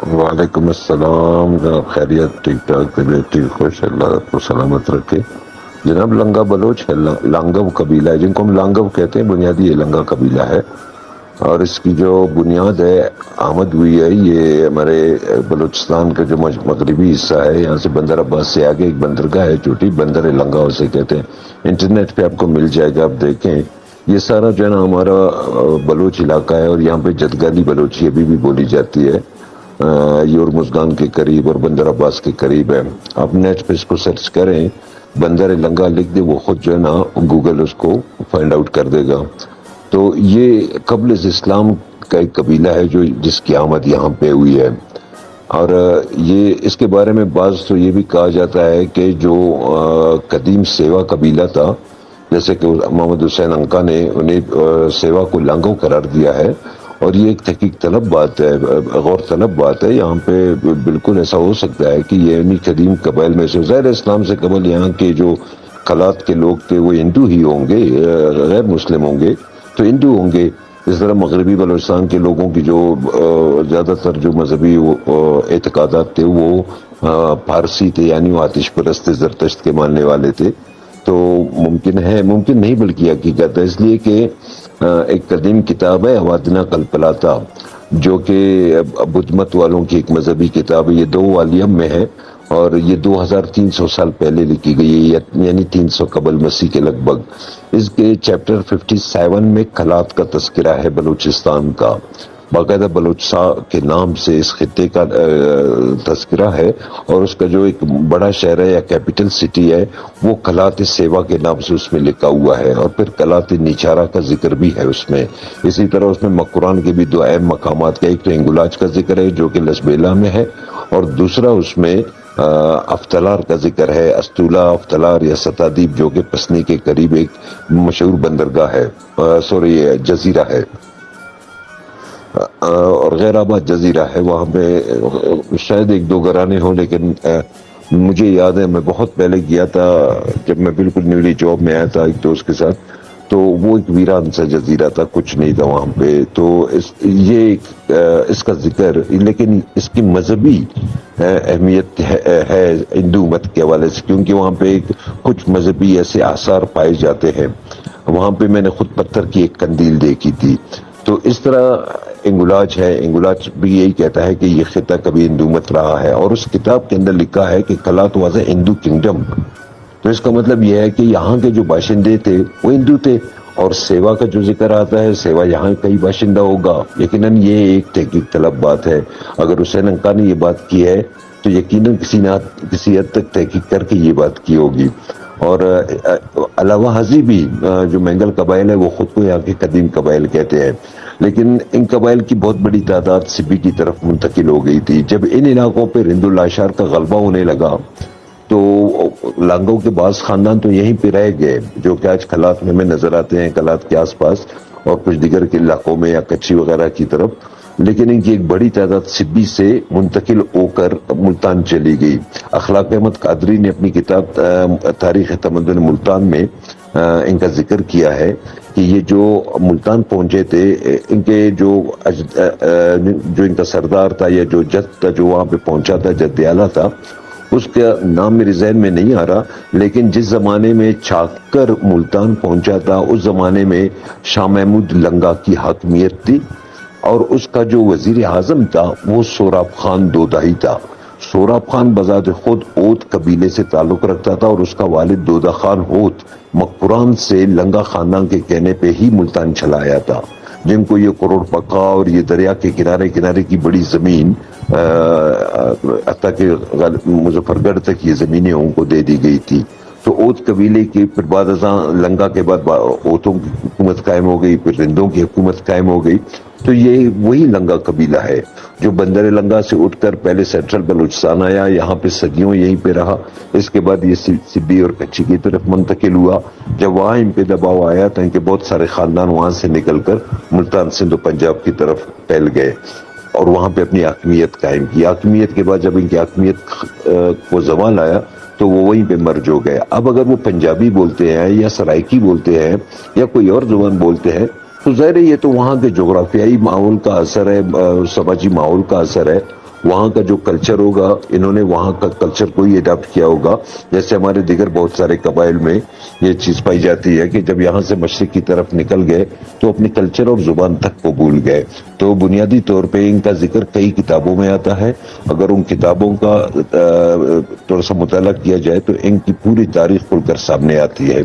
وعلیکم السلام جناب، خیریت؟ ٹھیک ٹھاک، طبیعت ٹھیک؟ خوش، اللہ آپ کو سلامت رکھے جناب۔ لنگا بلوچ ہے، لانگو قبیلہ ہے، جن کو ہم لانگو کہتے ہیں، بنیادی یہ لنگا قبیلہ ہے۔ اور اس کی جو بنیاد ہے، آمد ہوئی ہے، یہ ہمارے بلوچستان کا جو مغربی حصہ ہے، یہاں سے بندر عباس سے آگے ایک بندرگاہ ہے چھوٹی، بندر لنگا اسے کہتے ہیں۔ انٹرنیٹ پہ آپ کو مل جائے گا، آپ دیکھیں۔ یہ سارا جو ہے نا ہمارا بلوچ علاقہ ہے، اور یہاں پہ جدگالی بلوچی ابھی بھی بولی جاتی ہے۔ یہ ارمزگان کے قریب اور بندر عباس کے قریب ہے۔ آپ نیٹ پہ اس کو سرچ کریں، بندر لنگا لکھ دے، وہ خود جو ہے نا گوگل اس کو فائنڈ آؤٹ کر دے گا۔ تو یہ قبل از اسلام کا ایک قبیلہ ہے جو جس کی آمد یہاں پہ ہوئی ہے۔ اور یہ اس کے بارے میں بعض تو یہ بھی کہا جاتا ہے کہ جو قدیم سیوا قبیلہ تھا، جیسے کہ محمد حسین انکا نے انہیں سیوا کو لانگو قرار دیا ہے، اور یہ ایک تحقیق طلب بات ہے، غور طلب بات ہے۔ یہاں پہ بالکل ایسا ہو سکتا ہے کہ یہ انہی قدیم قبائل میں سے، ظاہر اسلام سے قبل یہاں کے جو قلات کے لوگ تھے وہ ہندو ہی ہوں گے، غیر مسلم ہوں گے تو ہندو ہوں گے۔ اس طرح مغربی بلوچستان کے لوگوں کی جو زیادہ تر جو مذہبی اعتقادات تھے وہ پارسی تھے، یعنی وہ آتش پرست زرتشت کے ماننے والے تھے۔ تو ممکن ہے، ممکن نہیں بلکہ حقیقت ہے، اس لیے کہ ایک قدیم کتاب ہے اوادنا کلپلاتا، جو کہ بدھ مت والوں کی ایک مذہبی کتاب ہے۔ یہ 2 والیوم میں ہے، اور یہ 2300 سال پہلے لکھی گئی ہے، یعنی 300 قبل مسیح کے لگ بھگ۔ اس کے چیپٹر 57 میں قلات کا تذکرہ ہے بلوچستان کا، باقاعدہ بلوچستان کے نام سے اس خطے کا تذکرہ ہے، اور اس کا جو ایک بڑا شہر ہے یا کیپٹل سٹی ہے وہ قلات سیوا کے نام سے اس میں لکھا ہوا ہے، اور پھر قلات نیچارا کا ذکر بھی ہے اس میں۔ اسی طرح اس میں مقران کے بھی 2 اہم مقامات کا، ایک تو انگولاج کا ذکر ہے جو کہ لسبیلا میں ہے، اور دوسرا اس میں افتلار کا ذکر ہے، استولا افتلار یا ستادیپ، جو کہ پسنی کے قریب ایک مشہور بندرگاہ ہے، جزیرہ ہے، اور غیر آباد جزیرہ ہے۔ وہاں پہ شاید 1-2 گھرانے ہوں، لیکن مجھے یاد ہے میں بہت پہلے گیا تھا جب میں بالکل نیولی جاب میں آیا تھا ایک دوست کے ساتھ، تو وہ ایک ویران سا جزیرہ تھا، کچھ نہیں تھا وہاں پہ۔ تو یہ اس کا ذکر، لیکن اس کی مذہبی اہمیت ہے ہندو مت کے حوالے سے، کیونکہ وہاں پہ کچھ مذہبی ایسے آثار پائے جاتے ہیں۔ وہاں پہ میں نے خود پتھر کی ایک قندیل دیکھی تھی۔ تو اس طرح انگولاج ہے، انگولاج بھی یہی کہتا ہے کہ یہ خطہ کبھی ہندو مت رہا ہے، اور اس کتاب کے اندر لکھا ہے کہ Kalat was a Hindu kingdom. تو اس کا مطلب یہ ہے کہ یہاں کے جو باشندے تھے وہ ہندو تھے، اور سیوا کا جو ذکر آتا ہے، سیوا یہاں کا ہی باشندہ ہوگا، یقیناً یہ ایک تحقیق طلب بات ہے۔ اگر حسین انکا نے یہ بات کی ہے تو یقیناً کسی حد تک تحقیق کر کے یہ بات کی ہوگی۔ اور علاوہ ازیں بھی جو مینگل قبائل ہے وہ خود کو یہاں کے قدیم قبائل کہتے ہیں، لیکن ان قبائل کی بہت بڑی تعداد سبی کی طرف منتقل ہو گئی تھی۔ جب ان علاقوں پہ ہندو لاشار کا غلبہ ہونے لگا تو لانگو کے بعض خاندان تو یہیں پہ رہ گئے، جو کہ آج قلات میں نظر آتے ہیں، قلات کے آس پاس اور کچھ دیگر کے علاقوں میں یا کچھی وغیرہ کی طرف۔ لیکن ان کی ایک بڑی تعداد سبی سے منتقل ہو کر ملتان چلی گئی۔ اخلاق احمد قادری نے اپنی کتاب تاریخ تمدن ملتان میں ان کا ذکر کیا ہے کہ یہ جو ملتان پہنچے تھے، ان کے جو ان کا سردار تھا یا جو جد تھا جو وہاں پہ پہنچا تھا، جد اعلیٰ تھا، اس کا نام میرے ذہن میں نہیں آ رہا، لیکن جس زمانے میں چھاکر ملتان پہنچا تھا اس زمانے میں شاہ محمود لنگا کی حاکمیت تھی، اور اس کا جو وزیر اعظم تھا وہ سوراب خان دودائی تھا۔ سوراب خان بذات خود اوت قبیلے سے تعلق رکھتا تھا، اور اس کا والد دودا خان اوت مقران سے لنگا خاندان کے کہنے پہ ہی ملتان چلایا تھا، جن کو یہ کروڑ پکا اور یہ دریا کے کنارے کنارے کی بڑی زمین، حتیٰ کہ مظفر گڑھ تک یہ زمینیں ان کو دے دی گئی تھی۔ تو اوت قبیلے کی پھر بعد ازاں لنگا کے بعد اوتوں کی حکومت قائم ہو گئی، پھر رندوں کی حکومت قائم ہو گئی۔ تو یہ وہی لنگا قبیلہ ہے جو بندر لنگا سے اٹھ کر پہلے سینٹرل بلوچستان آیا، یہاں پہ صدیوں یہیں پہ رہا، اس کے بعد یہ سبی اور کچھی کی طرف منتقل ہوا۔ جب وہاں ان پہ دباؤ آیا تو ان کے بہت سارے خاندان وہاں سے نکل کر ملتان سندھ و پنجاب کی طرف پھیل گئے، اور وہاں پہ اپنی حاکمیت قائم کی۔ حاکمیت کے بعد جب ان کی حاکمیت کو زوال آیا تو وہ وہیں پہ مرج ہو گئے۔ اب اگر وہ پنجابی بولتے ہیں یا سرائکی بولتے ہیں یا کوئی اور زبان بولتے ہیں تو ظاہر ہے یہ تو وہاں کے جغرافیائی ماحول کا اثر ہے، سماجی ماحول کا اثر ہے، وہاں کا جو کلچر ہوگا انہوں نے وہاں کا کلچر کو ہی اڈاپٹ کیا ہوگا. جیسے ہمارے دیگر بہت سارے قبائل میں یہ چیز پائی جاتی ہے کہ جب یہاں سے مشرق کی طرف نکل گئے تو اپنی کلچر اور زبان تک کو بھول گئے. تو بنیادی طور پہ ان کا ذکر کئی کتابوں میں آتا ہے. اگر ان کتابوں کا تھوڑا سا مطالعہ کیا جائے تو ان کی پوری تاریخ کھل کر سامنے آتی ہے.